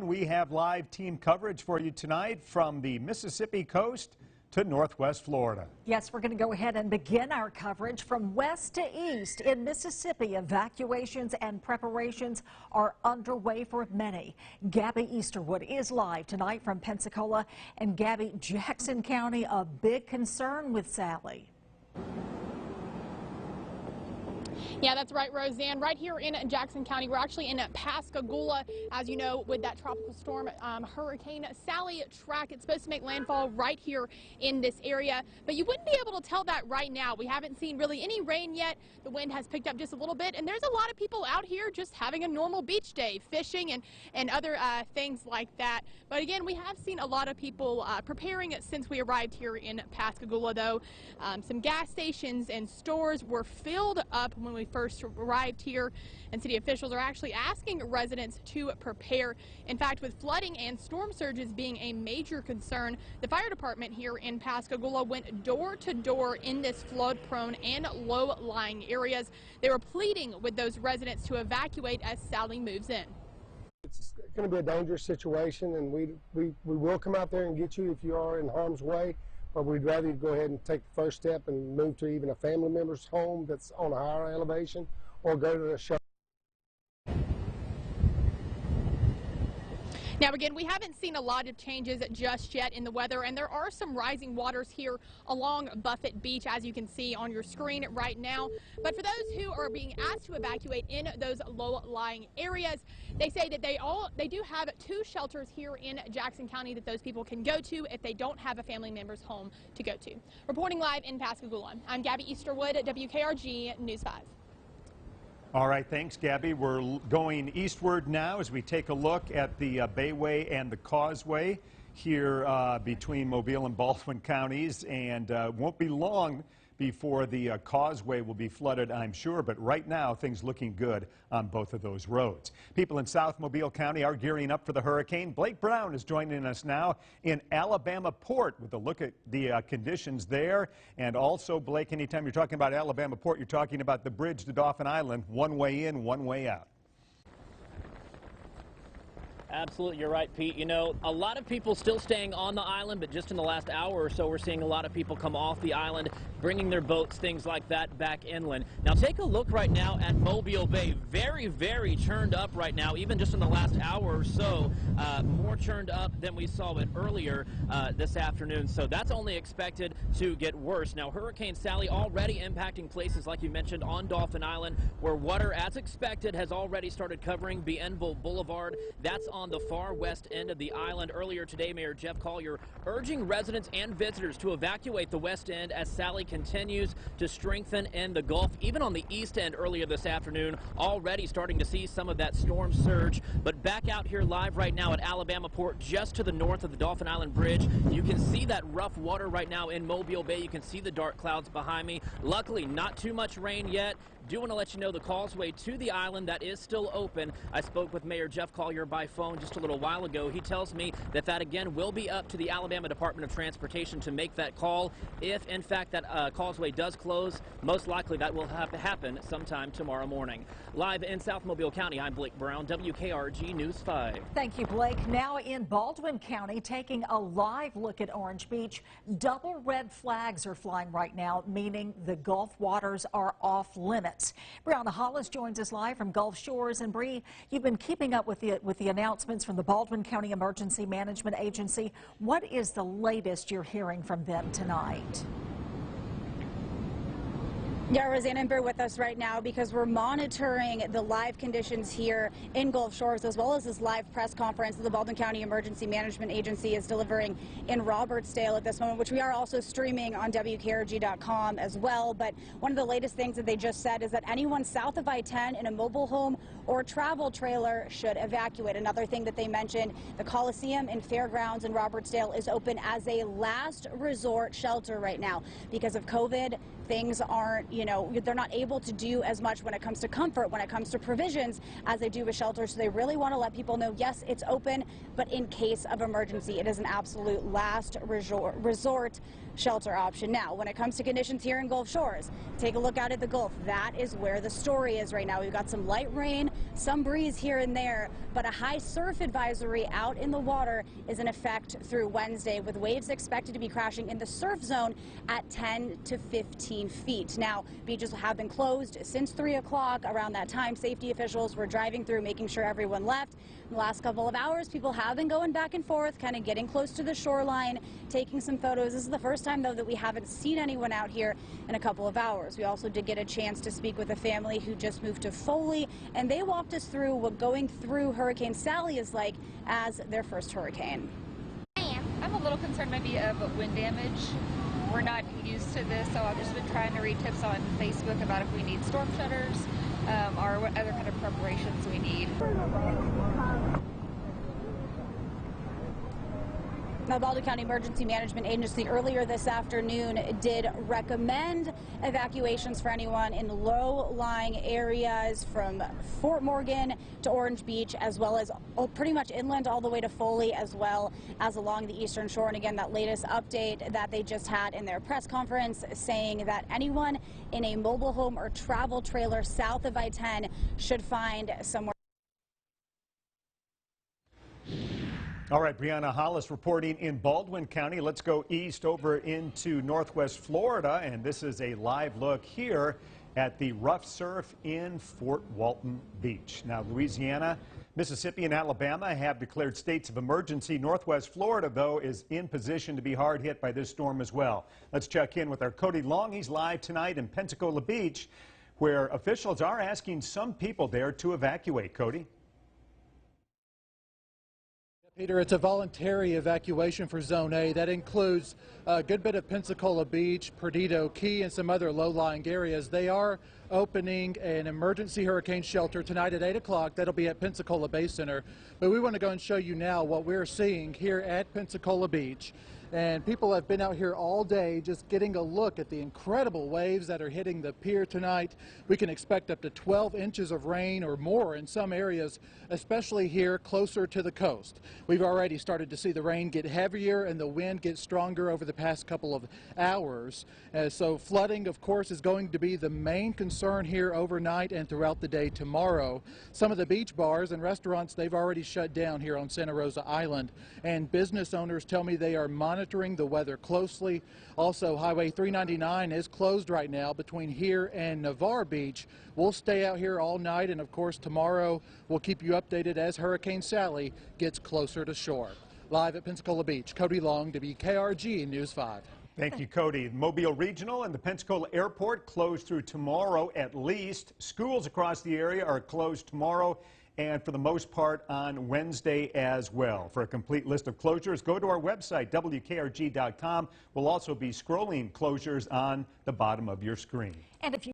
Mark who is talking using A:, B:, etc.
A: We have live team coverage for you tonight from the Mississippi coast to Northwest Florida.
B: Yes, we're going to go ahead and begin our coverage from west to east. In Mississippi, evacuations and preparations are underway for many. Gabby Easterwood is live tonight from Pensacola. And Gabby, Jackson County, a big concern with Sally.
C: Yeah, that's right, Roseanne. Right here in Jackson County, we're actually in PASCAGOULA. As you know, with that tropical storm, Hurricane Sally track, it's supposed to make landfall right here in this area. But you wouldn't be able to tell that right now. We haven't seen really any rain yet. The wind has picked up just a little bit, and there's a lot of people out here just having a normal beach day, fishing and other things like that. But again, we have seen a lot of people preparing since we arrived here in PASCAGOULA, though. Some gas stations and stores were filled up when we first arrived here, and city officials are actually asking residents to prepare. In fact, with flooding and storm surges being a major concern, the fire department here in PASCAGOULA went door to door in this flood-prone and low-lying areas. They were pleading with those residents to evacuate as Sally moves in.
D: It's going to be a dangerous situation, and we will come out there and get you if you are in harm's way. But we'd rather you go ahead and take the first step and move to even a family member's home that's on a higher elevation, or go to the shelter.
C: Now, again, we haven't seen a lot of changes just yet in the weather, and there are some rising waters here along Buffett Beach, as you can see on your screen right now. But for those who are being asked to evacuate in those low-lying areas, they say that they do have 2 shelters here in Jackson County that those people can go to if they don't have a family member's home to go to. Reporting live in PASCAGOULA, I'm Gabby Easterwood at WKRG News 5.
A: All right, thanks, Gabby. We're going eastward now as we take a look at the Bayway and the Causeway here between Mobile and Baldwin counties, and won't be long before the causeway will be flooded, I'm sure, but right now things looking good on both of those roads. People in South Mobile County are gearing up for the hurricane. Blake Brown is joining us now in Alabama Port with a look at the conditions there. And also, Blake, anytime you're talking about Alabama Port, you're talking about the bridge to Dauphin Island, one way in, one way out.
E: Absolutely, you're right, Pete. You know, a lot of people still staying on the island, but just in the last hour or so, we're seeing a lot of people come off the island, bringing their boats, things like that, back inland. Now, take a look right now at Mobile Bay. Very, very churned up right now, even just in the last hour or so. More churned up than we saw it earlier this afternoon, so that's only expected to get worse. Now, Hurricane Sally already impacting places, like you mentioned, on Dauphin Island, where water, as expected, has already started covering Bienville Boulevard. That's on the far west end of the island. Earlier today, Mayor Jeff Collier urging residents and visitors to evacuate the west end as Sally continues to strengthen in the Gulf. Even on the east end earlier this afternoon, already starting to see some of that storm surge. But back out here live right now at Alabama Port, just to the north of the Dauphin Island Bridge, you can see that rough water right now in Mobile Bay. You can see the dark clouds behind me. Luckily, not too much rain yet. Do want to let you know the causeway to the island, that is still open. I spoke with Mayor Jeff Collier by phone just a little while ago. He tells me that again will be up to the Alabama Department of Transportation to make that call. If in fact that causeway does close, most likely that will have to happen sometime tomorrow morning. Live in South Mobile County, I'm Blake Brown, WKRG News 5.
B: Thank you, Blake. Now in Baldwin County, taking a live look at Orange Beach. Double red flags are flying right now, meaning the Gulf waters are off limits. BRIANNA HOLLIS joins us live from Gulf Shores. And Bree, you've been keeping up with the announcements from the Baldwin County Emergency Management Agency. What is the latest you're hearing from them tonight?
F: Yeah, Roseanne, and bear with us right now because we're monitoring the live conditions here in Gulf Shores, as well as this live press conference that the Baldwin County Emergency Management Agency is delivering in Robertsdale at this moment, which we are also streaming on WKRG.com as well. But one of the latest things that they just said is that anyone south of I-10 in a mobile home or travel trailer should evacuate. Another thing that they mentioned, the Coliseum and Fairgrounds in Robertsdale is open as a last resort shelter right now because of COVID. things aren't, they're not able to do as much when it comes to comfort, when it comes to provisions, as they do with shelters. So they really want to let people know, yes, it's open, but in case of emergency, it is an absolute last resort shelter option. Now, when it comes to conditions here in Gulf Shores, take a look out at the Gulf. That is where the story is right now. We've got some light rain, some breeze here and there, but a high surf advisory out in the water is in effect through Wednesday, with waves expected to be crashing in the surf zone at 10 to 15 feet. Now, beaches have been closed since 3 o'clock. Around that time, safety officials were driving through, making sure everyone left. In the last couple of hours, people have been going back and forth, kind of getting close to the shoreline, taking some photos. This is the first time, though, that we haven't seen anyone out here in a couple of hours. We also did get a chance to speak with a family who just moved to Foley, and they walked us through what going through Hurricane Sally is like as their first hurricane.
G: I'm a little concerned maybe of wind damage. We're not used to this, so I've just been trying to read tips on Facebook about if we need storm shutters or what other kind of preparations we need.
F: Now, the Baldwin County Emergency Management Agency earlier this afternoon did recommend evacuations for anyone in low-lying areas from Fort Morgan to Orange Beach, as well as pretty much inland all the way to Foley, as well as along the eastern shore. And again, that latest update that they just had in their press conference saying that anyone in a mobile home or travel trailer south of I-10 should find somewhere.
A: All right, Brianna Hollis reporting in Baldwin County. Let's go east over into northwest Florida, and this is a live look here at the rough surf in Fort Walton Beach. Now, Louisiana, Mississippi, and Alabama have declared states of emergency. Northwest Florida, though, is in position to be hard hit by this storm as well. Let's check in with our Cody Long. He's live tonight in Pensacola Beach, where officials are asking some people there to evacuate. Cody?
H: Peter, it's a voluntary evacuation for Zone A. That includes a good bit of Pensacola Beach, Perdido Key, and some other low-lying areas. They are opening an emergency hurricane shelter tonight at 8 o'clock. That'll be at Pensacola Bay Center. But we want to go and show you now what we're seeing here at Pensacola Beach. And people have been out here all day just getting a look at the incredible waves that are hitting the pier tonight. We can expect up to 12 inches of rain or more in some areas, especially here closer to the coast. We've already started to see the rain get heavier and the wind get stronger over the past couple of hours. So flooding, of course, is going to be the main concern here overnight and throughout the day tomorrow. Some of the beach bars and restaurants, they've already shut down here on Santa Rosa Island, and business owners tell me they are monitoring the weather closely. Also, Highway 399 is closed right now between here and Navarre Beach. We'll stay out here all night, and of course tomorrow we'll keep you updated as Hurricane Sally gets closer to shore. Live at Pensacola Beach, Cody Long, WKRG News 5.
A: Thank you, Cody. Mobile Regional and the Pensacola Airport closed through tomorrow at least. Schools across the area are closed tomorrow and for the most part on Wednesday as well. For a complete list of closures, go to our website, WKRG.com. We'll also be scrolling closures on the bottom of your screen.
B: And if you